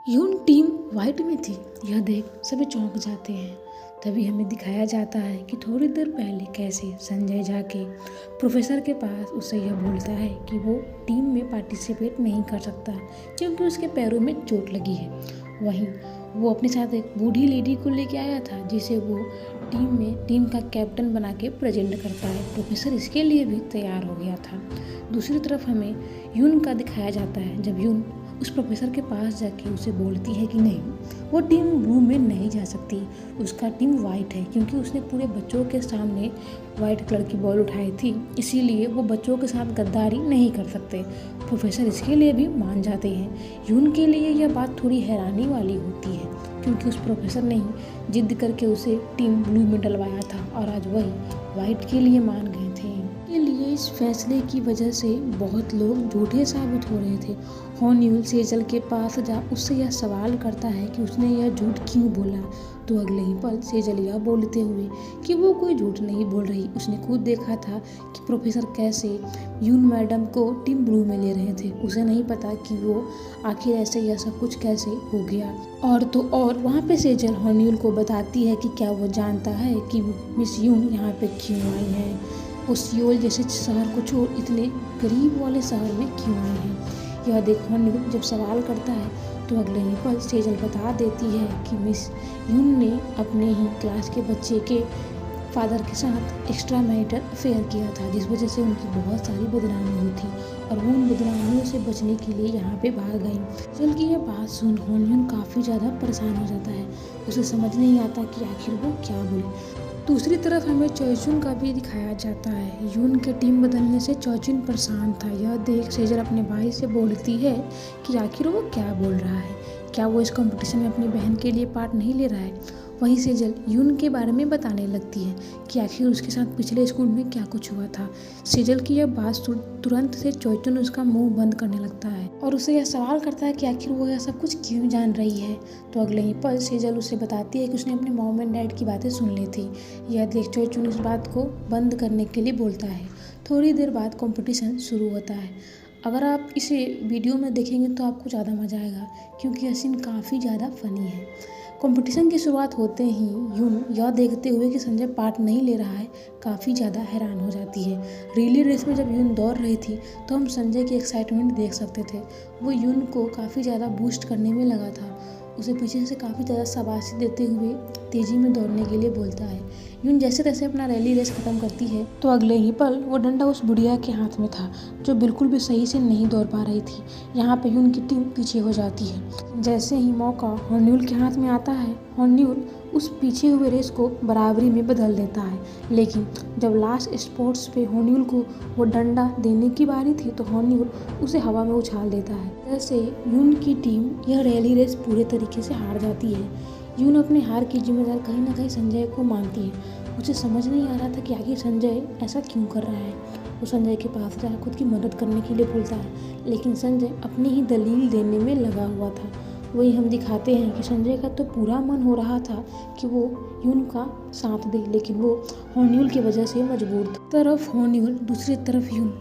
यून team white में थी। यह देख सभी चौंक जाते हैं। तभी हमें दिखाया जाता है कि थोड़ी देर पहले कैसे संजय जाके प्रोफेसर के पास उससे यह बोलता है कि वो टीम में पार्टिसिपेट नहीं कर सकता क्योंकि उसके पैरों में चोट लगी है। वहीं वो अपने साथ एक बूढ़ी लेडी को लेके आया था जिसे वो टीम का कैप्टन बना के प्रेजेंट करता है। प्रोफेसर इसके लिए भी तैयार हो गया था। दूसरी तरफ हमें यून का दिखाया जाता है जब यून उस प्रोफेसर के पास जाके उसे बोलती है कि नहीं, वो टीम ब्लू में नहीं जा सकती, उसका टीम वाइट है क्योंकि उसने पूरे बच्चों के सामने वाइट कलर की बॉल उठाई थी, इसीलिए वो बच्चों के साथ गद्दारी नहीं कर सकते। प्रोफेसर इसके लिए भी मान जाते हैं। यून के लिए यह बात थोड़ी हैरानी वाली होती है क्योंकि उस प्रोफेसर ने ही जिद करके उसे टीम ब्लू में डलवाया था और आज वही वाइट के लिए मान गए थे। के लिए इस फैसले की वजह से बहुत लोग झूठे साबित हो रहे थे। हॉन्यूल सेजल के पास जा उससे यह सवाल करता है कि उसने यह झूठ क्यों बोला, तो अगले ही पल सेजल यह बोलते हुए कि वो कोई झूठ नहीं बोल रही, उसने खुद देखा था कि प्रोफेसर कैसे यून मैडम को टीम ब्लू में ले रहे थे। उसे नहीं पता कि वो आखिर ऐसे यह सब कुछ कैसे हो गया। और तो और वहाँ पे सेजल हॉन्यूल को बताती है कि क्या वो जानता है कि मिस यून यहाँ पे क्यों आई है, वो सियोल जैसे शहर को छोड़ इतने गरीब वाले शहर में क्यों आए हैं। यह देख हॉन्यूल जब सवाल करता है तो अगले ही पल सेजल बता देती है कि मिस यून ने अपने ही क्लास के बच्चे के फादर के साथ एक्स्ट्रा मैरिटल अफेयर किया था, जिस वजह से उनकी बहुत सारी बदनामी हुई थी और वो उन बदनामियों से बचने के लिए यहाँ पे भाग गई। सेजल की यह बात सुन हॉन्यूल काफ़ी ज़्यादा परेशान हो जाता है। उसे समझ नहीं आता कि आखिर वो क्या बोले। दूसरी तरफ हमें चॉयचुन का भी दिखाया जाता है। यून के टीम बदलने से चॉयचुन परेशान था। यह देख सेजल अपने भाई से बोलती है कि आखिर वो क्या बोल रहा है, क्या वो इस कंपटीशन में अपनी बहन के लिए पार्ट नहीं ले रहा है। वहीं सेजल यून के बारे में बताने लगती है कि आखिर उसके साथ पिछले स्कूल में क्या कुछ हुआ था। सेजल की यह बात तुरंत से चॉयचुन उसका मुंह बंद करने लगता है और उसे यह सवाल करता है कि आखिर वो यह सब कुछ क्यों जान रही है। तो अगले ही पल सेजल उसे बताती है कि उसने अपने मॉम एंड डैड की बातें सुन ली थी। यह देख चॉयचुन इस बात को बंद करने के लिए बोलता है। थोड़ी देर बाद कंपटीशन शुरू होता है। अगर आप इसे वीडियो में देखेंगे तो आपको ज़्यादा मज़ा आएगा क्योंकि यह सीन काफ़ी ज़्यादा फनी है। कंपटीशन की शुरुआत होते ही यून यह देखते हुए कि संजय पार्ट नहीं ले रहा है काफ़ी ज़्यादा हैरान हो जाती है। रिले रेस में जब यून दौड़ रही थी तो हम संजय की एक्साइटमेंट देख सकते थे। वो यून को काफ़ी ज़्यादा बूस्ट करने में लगा था। उसे पीछे से काफ़ी ज़्यादा शाबाशी देते हुए तेज़ी में दौड़ने के लिए बोलता है। यून जैसे तैसे अपना रैली रेस ख़त्म करती है तो अगले ही पल वो डंडा उस बुढ़िया के हाथ में था जो बिल्कुल भी सही से नहीं दौड़ पा रही थी। यहाँ पे यून की टीम पीछे हो जाती है। जैसे ही मौका हॉन्यूल के हाथ में आता है, हॉन्यूल उस पीछे हुए रेस को बराबरी में बदल देता है। लेकिन जब लास्ट स्पोर्ट्स पे हॉन्यूल को वो डंडा देने की बारी थी तो हॉन्यूल उसे हवा में उछाल देता है। जैसे यून की टीम यह रैली रेस पूरे तरीके से हार जाती है। यून अपनी हार की जिम्मेदार कहीं ना कहीं संजय को मानती है। उसे समझ नहीं आ रहा था कि आखिर संजय ऐसा क्यों कर रहा है। वो संजय के पास जाकर खुद की मदद करने के लिए बोलता है, लेकिन संजय अपनी ही दलील देने में लगा हुआ था। वही हम दिखाते हैं कि संजय का तो पूरा मन हो रहा था कि वो यून का साथ दे, लेकिन वो हॉन्यूल की वजह से मजबूर था। तरफ हॉन्यूल, दूसरी तरफ यून।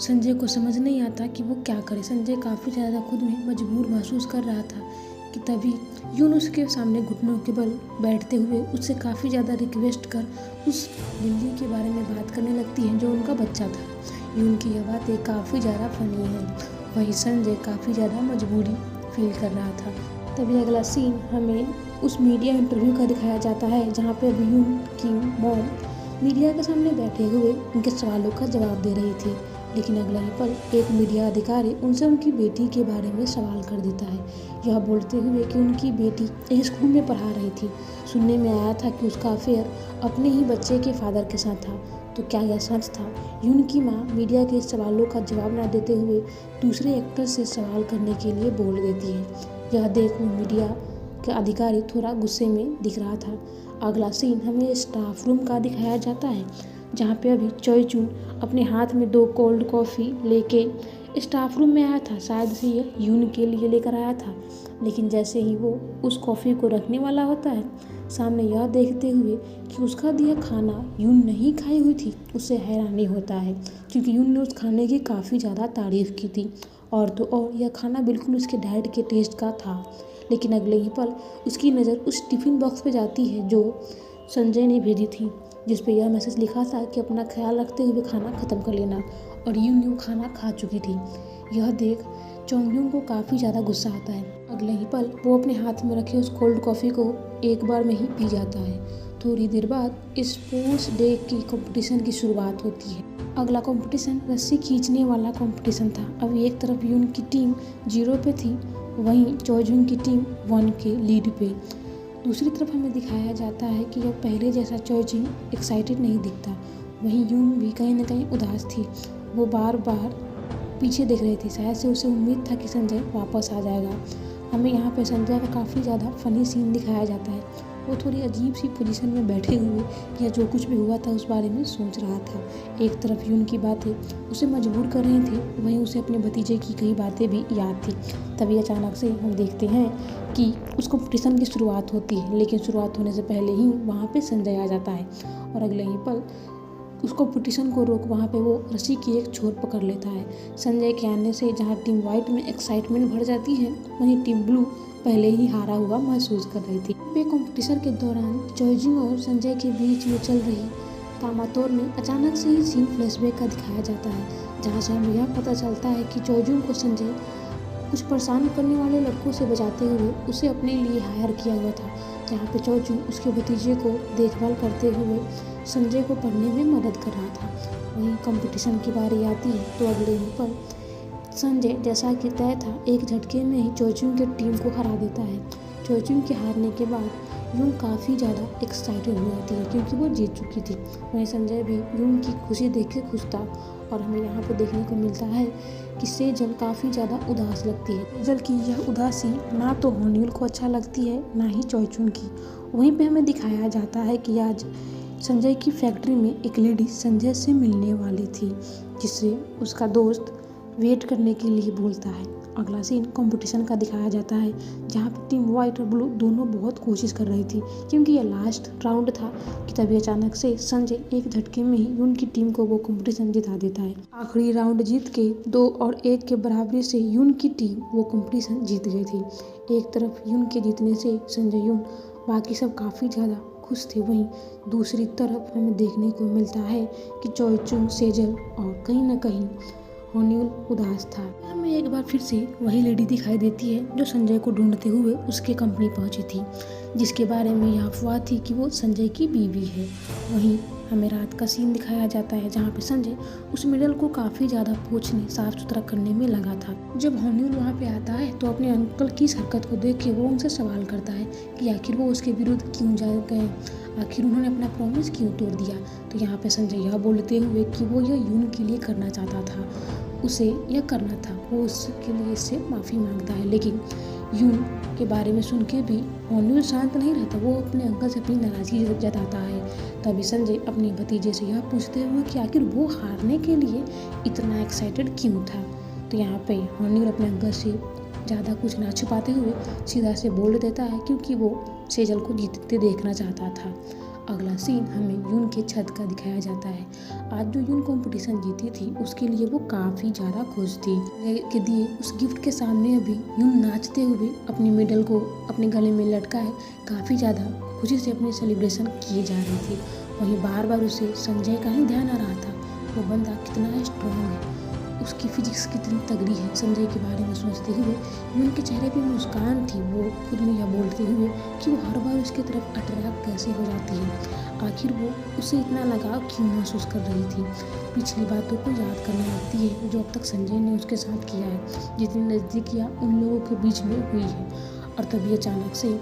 संजय को समझ नहीं आता कि वो क्या करे। संजय काफ़ी ज़्यादा खुद में मजबूर महसूस कर रहा था कि तभी यून उसके सामने घुटनों के बल बैठते हुए उससे काफ़ी ज़्यादा रिक्वेस्ट कर उस बिल्ली के बारे में बात करने लगती है जो उनका बच्चा था। यून की यह बातें काफ़ी ज़्यादा फनी है। वही संजय काफ़ी ज़्यादा मजबूरी फील कर रहा था। तभी अगला सीन हमें उस मीडिया इंटरव्यू का दिखाया जाता है जहाँ पे अभी यून की मॉम मीडिया के सामने बैठे हुए उनके सवालों का जवाब दे रही थी। लेकिन अगला ही पल एक मीडिया अधिकारी उनसे उनकी बेटी के बारे में सवाल कर देता है, यह बोलते हुए कि उनकी बेटी एक स्कूल में पढ़ा रही थी। सुनने में आया था कि उसका अफेयर अपने ही बच्चे के फादर के साथ था। तो क्या यह सच था? यून की माँ मीडिया के सवालों का जवाब न देते हुए दूसरे एक्टर से सवाल करने के लिए बोल देती है। यह देख वो मीडिया का अधिकारी थोड़ा गुस्से में दिख रहा था। अगला सीन हमें स्टाफ रूम का दिखाया जाता है जहाँ पे अभी चॉयचुन अपने हाथ में 2 कोल्ड कॉफ़ी लेके स्टाफ रूम में आया था। शायद से ये यून के लिए लेकर आया था, लेकिन जैसे ही वो उस कॉफ़ी को रखने वाला होता है, सामने यह देखते हुए कि उसका दिया खाना यून नहीं खाई हुई थी, उससे हैरानी होता है क्योंकि यून ने उस खाने की काफ़ी ज़्यादा तारीफ़ की थी। और तो और यह खाना बिल्कुल उसके डैड के टेस्ट का था। लेकिन अगले ही पल उसकी नज़र उस टिफ़िन बॉक्स पे जाती है जो संजय ने भेजी थी, जिस पे यह मैसेज लिखा था कि अपना ख्याल रखते हुए खाना ख़त्म कर लेना, और यून खाना खा चुकी थी। यह देख चोंगयूंग को काफ़ी ज़्यादा गुस्सा आता है। अगले ही पल वो अपने हाथ में रखे उस कोल्ड कॉफ़ी को एक बार में ही पी जाता है। थोड़ी देर बाद इस स्पोर्ट्स डे की कंपटीशन की शुरुआत होती है। अगला कंपटीशन रस्सी खींचने वाला कंपटीशन था। अभी एक तरफ यून की टीम 0 पे थी, वहीं चोजूंग की टीम 1 के लीड पे। दूसरी तरफ हमें दिखाया जाता है कि अब पहले जैसा चोजूंग एक्साइटेड नहीं दिखता, वहीं यून भी कहीं ना कहीं उदास थी। वो बार बार पीछे देख रही थी, शायद से उसे उम्मीद था कि संजय वापस आ जाएगा। हमें यहाँ पे संजय का काफ़ी ज़्यादा फनी सीन दिखाया जाता है। वो थोड़ी अजीब सी पोजीशन में बैठे हुए या जो कुछ भी हुआ था उस बारे में सोच रहा था। एक तरफ यून की बातें उसे मजबूर कर रही थी, वहीं उसे अपने भतीजे की कई बातें भी याद थी। तभी अचानक से हम देखते हैं कि उस कॉम्पिटिशन की शुरुआत होती है, लेकिन शुरुआत होने से पहले ही वहाँ पे संजय आ जाता है और अगले ही पल उस कॉम्पिटिशन को रोक वहाँ पे वो रस्सी की एक छोर पकड़ लेता है। संजय के आने से जहाँ टीम वाइट में एक्साइटमेंट बढ़ जाती है, वहीं टीम ब्लू पहले ही हारा हुआ महसूस कर रही थी। वे कंपटीशन के दौरान चोइजिंग और संजय के बीच में चल रही तामातोर में अचानक से ही सीन फ्लैशबैक का दिखाया जाता है, जहाँ से हमें यह पता चलता है कि चोइजिंग को संजय कुछ परेशान करने वाले लड़कों से बचाते हुए उसे अपने लिए हायर किया हुआ था, जहाँ पे चोइजिंग उसके भतीजे को देखभाल करते हुए संजय को पढ़ने में मदद कर रहा था। वहीं कंपटीशन की बारी आती है तो अगले ही पल संजय जैसा कि तय था एक झटके में ही चोइजिंग की टीम को हरा देता है। चोइजिंग के हारने के बाद यून काफ़ी ज़्यादा एक्साइटेड हो जाती है क्योंकि वो जीत चुकी थी। वहीं संजय भी यून की खुशी देख के खुश था और हमें यहाँ पर देखने को मिलता है कि सेजल काफ़ी ज़्यादा उदास लगती है। सेजल की यह उदासी ना तो होन्यूल को अच्छा लगती है ना ही चोइजिंग की। वहीं पे हमें दिखाया जाता है कि आज संजय की फैक्ट्री में एक लेडी संजय से मिलने वाली थी, जिससे उसका दोस्त वेट करने के लिए बोलता है। अगला सीन कंपटीशन का दिखाया जाता है, जहाँ पे टीम वाइट और ब्लू दोनों बहुत कोशिश कर रही थी क्योंकि यह लास्ट राउंड था कि तभी अचानक से संजय एक झटके में ही यून की टीम को वो कंपटीशन जिता देता है। आखिरी राउंड जीत के 2 और 1 के बराबरी से यून की टीम वो कंपटीशन जीत गई थी। एक तरफ यून के जीतने से संजय, यून, बाकी सब काफ़ी ज़्यादा खुश थे, वहीं दूसरी तरफ हमें देखने को मिलता है कि चोइजिंग, सेजल और कहीं ना कहीं होन्यूल उदास था। हमें एक बार फिर से वही लेडी दिखाई देती है जो संजय को ढूंढते हुए उसके कंपनी पहुंची थी, जिसके बारे में यह अफवाह थी कि वो संजय की बीवी है। वहीं हमें रात का सीन दिखाया जाता है, जहाँ पे संजय उस मेडल को काफ़ी ज़्यादा पोंछने, साफ सुथरा करने में लगा था। जब होन्यूल वहाँ पे आता है तो अपने अंकल की इस हरकत को देख के वो उनसे सवाल करता है कि आखिर वो उसके विरुद्ध क्यों जा गए, आखिर उन्होंने अपना प्रॉमिस क्यों तोड़ दिया। तो यहाँ पे संजय यह बोलते हुए कि वो यह यून के लिए करना चाहता था, उसे यह करना था, वो उसके लिए इससे माफ़ी मांगता है। लेकिन यून के बारे में सुन के भी होन्यूल शांत नहीं रहता, वो अपने अंकल से अपनी नाराज़गी जताता है। तभी संजय अपने भतीजे से यह पूछते हुए कि आखिर वो हारने के लिए इतना एक्साइटेड क्यों था। तो यहाँ पे होन्यूल अपने अंकल से ज़्यादा कुछ ना छुपाते हुए सीधा से बोल देता है क्योंकि वो सेजल को जीतते देखना चाहता था। अगला सीन हमें यून के छत का दिखाया जाता है। आज जो यून कंपटीशन जीती थी उसके लिए वो काफ़ी ज़्यादा खुश थी के दिए उस गिफ्ट के सामने अभी यून नाचते हुए अपनी मेडल को अपने गले में लटकाए काफ़ी ज़्यादा खुशी से अपनी सेलिब्रेशन किए जा रही थी। वहीं बार बार उसे संजय का ही ध्यान आ रहा था, वो बंदा कितना स्ट्रॉन्ग है, उसकी फिजिक्स कितनी तगड़ी है। संजय के बारे में सोचते हुए यून के चेहरे पे मुस्कान थी, वो खुद में यह बोलते हुए कि वो हर बार उसकी तरफ अट्रैक्ट कैसे हो जाती है, आखिर वो उसे इतना लगाव क्यों महसूस कर रही थी। पिछली बातों को याद करने लगती है जो अब तक संजय ने उसके साथ किया है, जितनी नज़दीकियाँ उन लोगों के बीच में हुई है। और तभी अचानक से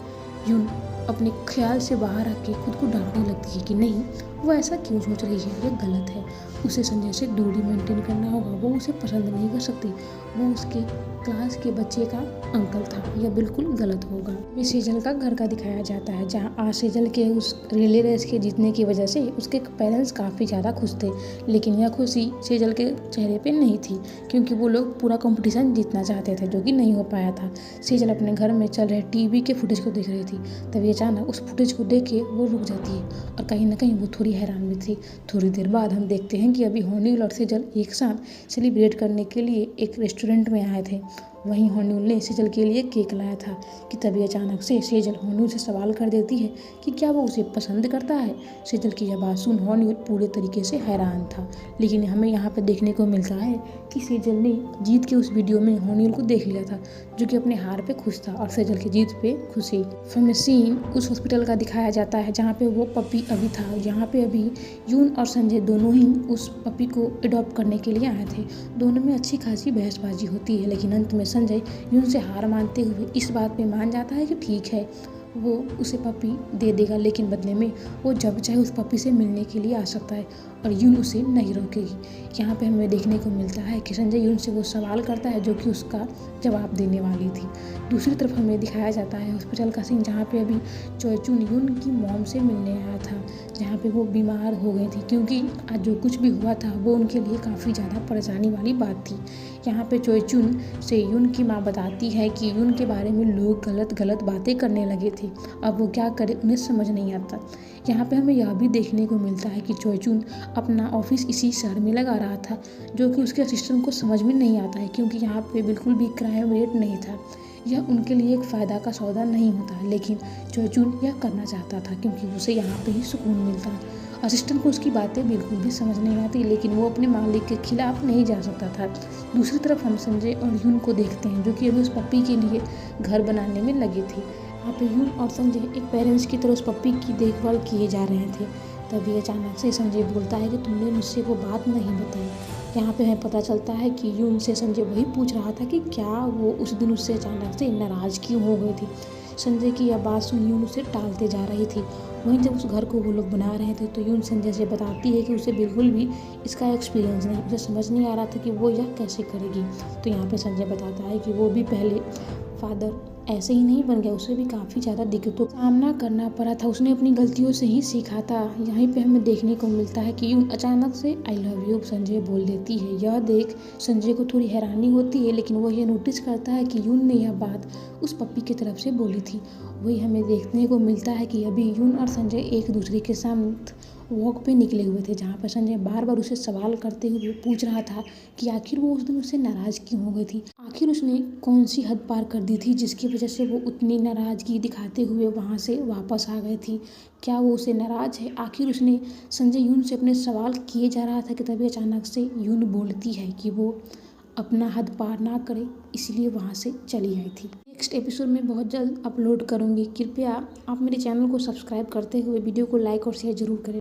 यून अपने ख्याल से बाहर आके खुद को डांटने लगती है कि नहीं, वो ऐसा क्यों सोच रही है, ये गलत है, उसे संजय से दूरी मेंटेन करना होगा, वो उसे पसंद नहीं कर सकती, वो उसके क्लास के बच्चे का अंकल था, यह बिल्कुल गलत होगा। ये सेजल का घर का दिखाया जाता है, जहाँ आज सेजल के उस रिले रेस के जीतने की वजह से उसके पेरेंट्स काफ़ी ज़्यादा खुश थे, लेकिन यह खुशी सेजल के चेहरे पे नहीं थी क्योंकि वो लोग पूरा कंपटीशन जीतना चाहते थे, जो कि नहीं हो पाया था। सेजल अपने घर में चल रहे टीवी के फुटेज को देख रही थी, तभी अचानक उस फुटेज को देख के वो रुक जाती है और कहीं ना कहीं वो थोड़ी हैरान भी थी। थोड़ी देर बाद हम देखते हैं कि अभी होन्यूल और सेजल एक साथ सेलिब्रेट करने के लिए एक रेस्टोरेंट में आए थे। वहीं होन्यूल ने सेजल के लिए केक लाया था कि तभी अचानक से सेजल होन्यूल से सवाल कर देती है कि क्या वो उसे पसंद करता है। सेजल की यह बात सुन होन्यूल पूरे तरीके से हैरान था, लेकिन हमें यहाँ पर देखने को मिलता है कि सेजल ने जीत के उस वीडियो में होन्यूल को देख लिया था, जो कि अपने हार पे खुश था और सेजल की जीत पे खुशी। फिल्म सीन उस हॉस्पिटल का दिखाया जाता है जहाँ पे वो पपी अभी था। यहाँ पे अभी यून और संजय दोनों ही उस पपी को अडॉप्ट करने के लिए आए थे। दोनों में अच्छी खासी बहसबाजी होती है, लेकिन अंत में संजय यून से हार मानते हुए इस बात पे मान जाता है कि ठीक है, वो उसे पपी दे देगा, लेकिन बदले में वो जब चाहे उस पपी से मिलने के लिए आ सकता है और यून उसे नहीं रोकेगी। यहाँ पे हमें देखने को मिलता है कि संजय यून से वो सवाल करता है जो कि उसका जवाब देने वाली थी। दूसरी तरफ हमें दिखाया जाता है हॉस्पिटल का सीन जहाँ पे अभी चोयचुन यून की मॉम से मिलने आया था, जहाँ पे वो बीमार हो गई थी क्योंकि आज जो कुछ भी हुआ था वो उनके लिए काफ़ी ज़्यादा परेशानी वाली बात थी। यहाँ पे चोयचुन से यून की माँ बताती है कि यून के बारे में लोग गलत गलत बातें करने लगे थे, अब वो क्या करे उन्हें समझ नहीं आता। यहाँ पे हमें यह भी देखने को मिलता है कि चोयचुन अपना ऑफिस इसी शहर में लगा रहा था, जो कि उसके असिस्टेंट को समझ में नहीं आता है क्योंकि यहाँ पे बिल्कुल भी क्राइम रेट नहीं था। यह उनके लिए एक फ़ायदा का सौदा नहीं होता, लेकिन चोयचुन यह करना चाहता था क्योंकि उसे यहाँ पे ही सुकून मिलता है। असिस्टेंट को उसकी बातें बिल्कुल भी समझ नहीं आती, लेकिन वो अपने मालिक के खिलाफ नहीं जा सकता था। दूसरी तरफ हम संजय और यून को देखते हैं जो कि अभी उस पप्पी के लिए घर बनाने में लगे थे। यहाँ पे यून और संजय एक पेरेंट्स की तरह उस पप्पी की देखभाल किए जा रहे थे। तभी अचानक से संजय बोलता है कि तुमने मुझसे वो बात नहीं बताई। यहाँ पे हमें पता चलता है कि यून से संजय वही पूछ रहा था कि क्या वो उस दिन उससे अचानक से नाराज़ क्यों हो गई थी। संजय की यह बात सुन यून उसे टालते जा रही थी। वहीं जब उस घर को वो लोग बना रहे थे तो यून संजय से बताती है कि उसे बिल्कुल भी इसका एक्सपीरियंस नहीं, उसे समझ नहीं आ रहा था कि वो यह कैसे करेगी। तो यहाँ पे संजय बताता है कि वो भी पहले फादर ऐसे ही नहीं बन गया, उसे भी काफ़ी ज़्यादा दिक्कतों का सामना करना पड़ा था, उसने अपनी गलतियों से ही सीखा था। यहीं पे हमें देखने को मिलता है कि यून अचानक से आई लव यू संजय बोल देती है। यह देख संजय को थोड़ी हैरानी होती है, लेकिन वो ये नोटिस करता है कि यून ने यह बात उस पप्पी की तरफ से बोली थी। वही हमें देखने को मिलता है कि अभी यून और संजय एक दूसरे के साथ वॉक पे निकले हुए थे, जहाँ पर संजय बार बार उसे सवाल करते हुए पूछ रहा था कि आखिर वो उस दिन उससे नाराज़ क्यों हो गई थी, आखिर उसने कौन सी हद पार कर दी थी जिसकी वजह से वो उतनी नाराज़गी दिखाते हुए वहाँ से वापस आ गई थी। क्या वो उसे नाराज़ है? आखिर उसने संजय यून से अपने सवाल किए जा रहा था कि तभी अचानक से यून बोलती है कि वो अपना हद पार ना करे, इसलिए वहाँ से चली आई थी। नेक्स्ट एपिसोड में बहुत जल्द अपलोड करूँगी। कृपया आप मेरे चैनल को सब्सक्राइब करते हुए वीडियो को लाइक और शेयर जरूर करें।